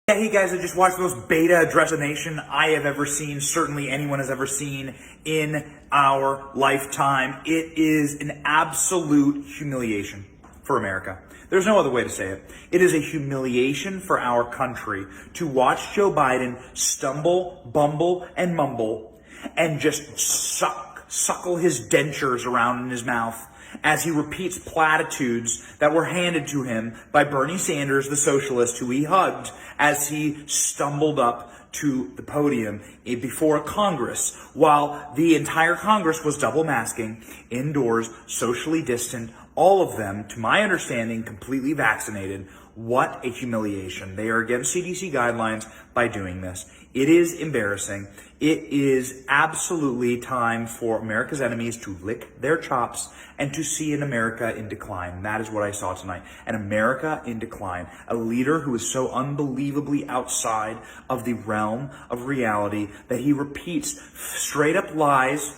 Hey guys, I just watched the most beta addressination I have ever seen, certainly anyone has ever seen in our lifetime. It is an absolute humiliation for America. There's no other way to say it. It is a humiliation for our country to watch Joe Biden stumble, bumble, and mumble and just suckle his dentures around in his mouth as he repeats platitudes that were handed to him by Bernie Sanders, the socialist, who he hugged as he stumbled up to the podium before Congress, while the entire Congress was double masking, indoors, socially distant, all of them, to my understanding, completely vaccinated. What a humiliation. They are against CDC guidelines by doing this. It is embarrassing. It is absolutely time for America's enemies to lick their chops and to see an America in decline. And that is what I saw tonight. An America in decline. A leader who is so unbelievably outside of the realm of reality that he repeats straight up lies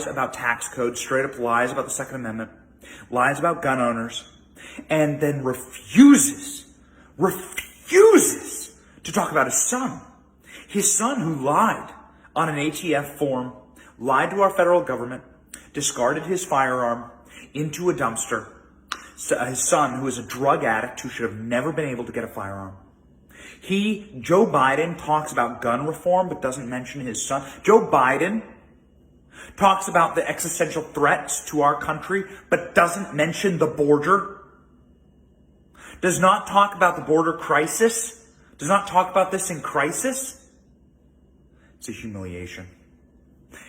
about tax codes, straight up lies about the Second Amendment, lies about gun owners, and then refuses to talk about his son. His son who lied on an ATF form, lied to our federal government, discarded his firearm into a dumpster. His son, who is a drug addict who should have never been able to get a firearm. Joe Biden talks about gun reform but doesn't mention his son. Joe Biden talks about the existential threats to our country but doesn't mention the border. Does not talk about the border crisis. Does not talk about this in crisis. It's a humiliation.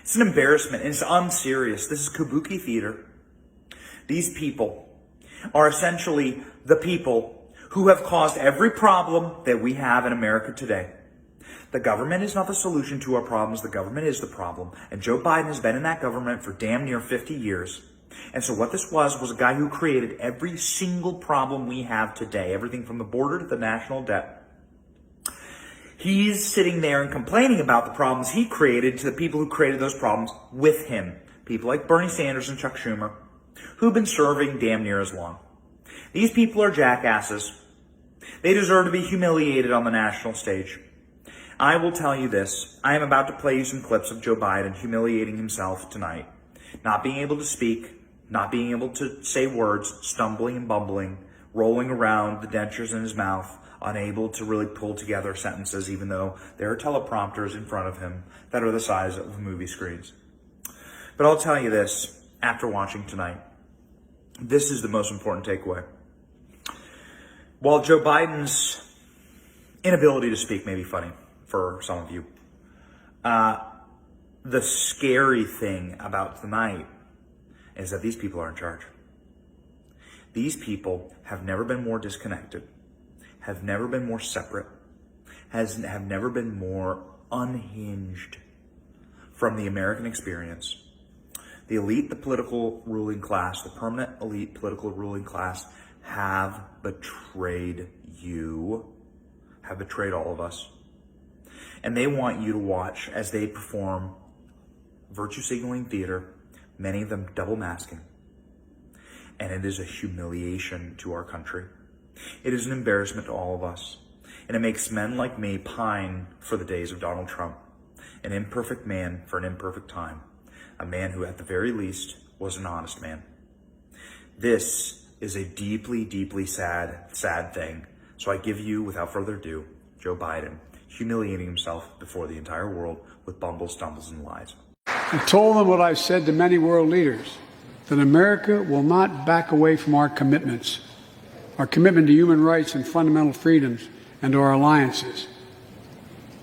It's an embarrassment, and it's unserious. This is kabuki theater. These people are essentially the people who have caused every problem that we have in America today. The government is not the solution to our problems. The government is the problem. And Joe Biden has been in that government for damn near 50 years. And so what this was a guy who created every single problem we have today, everything from the border to the national debt. He's sitting there and complaining about the problems he created to the people who created those problems with him. People like Bernie Sanders and Chuck Schumer, who've been serving damn near as long. These people are jackasses. They deserve to be humiliated on the national stage. I will tell you this. I am about to play you some clips of Joe Biden humiliating himself tonight. Not being able to speak, not being able to say words, stumbling and bumbling, rolling around, the dentures in his mouth, unable to really pull together sentences, even though there are teleprompters in front of him that are the size of movie screens. But I'll tell you this, after watching tonight, this is the most important takeaway. While Joe Biden's inability to speak may be funny for some of you, the scary thing about tonight is that these people are in charge. These people have never been more disconnected, have never been more separate, have never been more unhinged from the American experience. The elite, the political ruling class, the permanent elite political ruling class have betrayed you, have betrayed all of us. And they want you to watch as they perform virtue signaling theater, many of them double masking. And it is a humiliation to our country. It is an embarrassment to all of us. And it makes men like me pine for the days of Donald Trump, an imperfect man for an imperfect time, a man who at the very least was an honest man. This is a deeply, deeply sad thing. So I give you, without further ado, Joe Biden humiliating himself before the entire world with bumbles, stumbles, and lies. I told them what I've said to many world leaders, that America will not back away from our commitments, our commitment to human rights and fundamental freedoms, and to our alliances.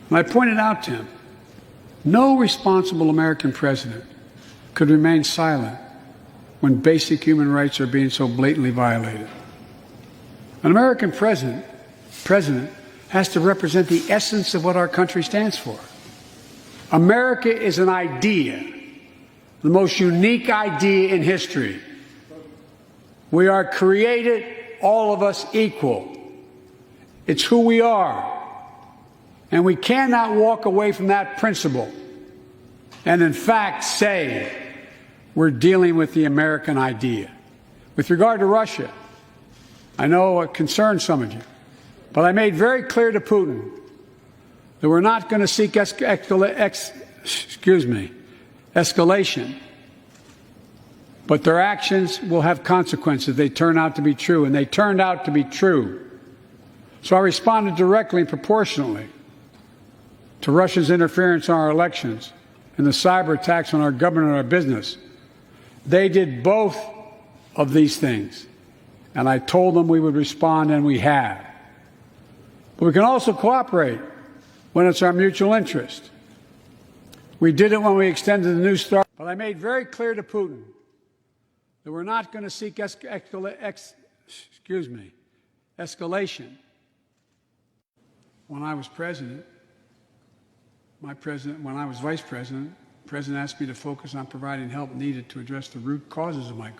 And I pointed out to him, no responsible American president could remain silent when basic human rights are being so blatantly violated. An American president has to represent the essence of what our country stands for. America is an idea, the most unique idea in history. We are created, all of us, equal. It's who we are. And we cannot walk away from that principle and, in fact, say we're dealing with the American idea. With regard to Russia, I know it concerns some of you. But I made very clear to Putin that we're not going to seek escalation, but their actions will have consequences. They turn out to be true, and they turned out to be true. So I responded directly and proportionally to Russia's interference in our elections and the cyber attacks on our government and our business. They did both of these things, and I told them we would respond, and we have. But we can also cooperate when it's our mutual interest. We did it when we extended the New START. But I made very clear to Putin that we're not going to seek escalation. When I was president, when I was vice president, the president asked me to focus on providing help needed to address the root causes of my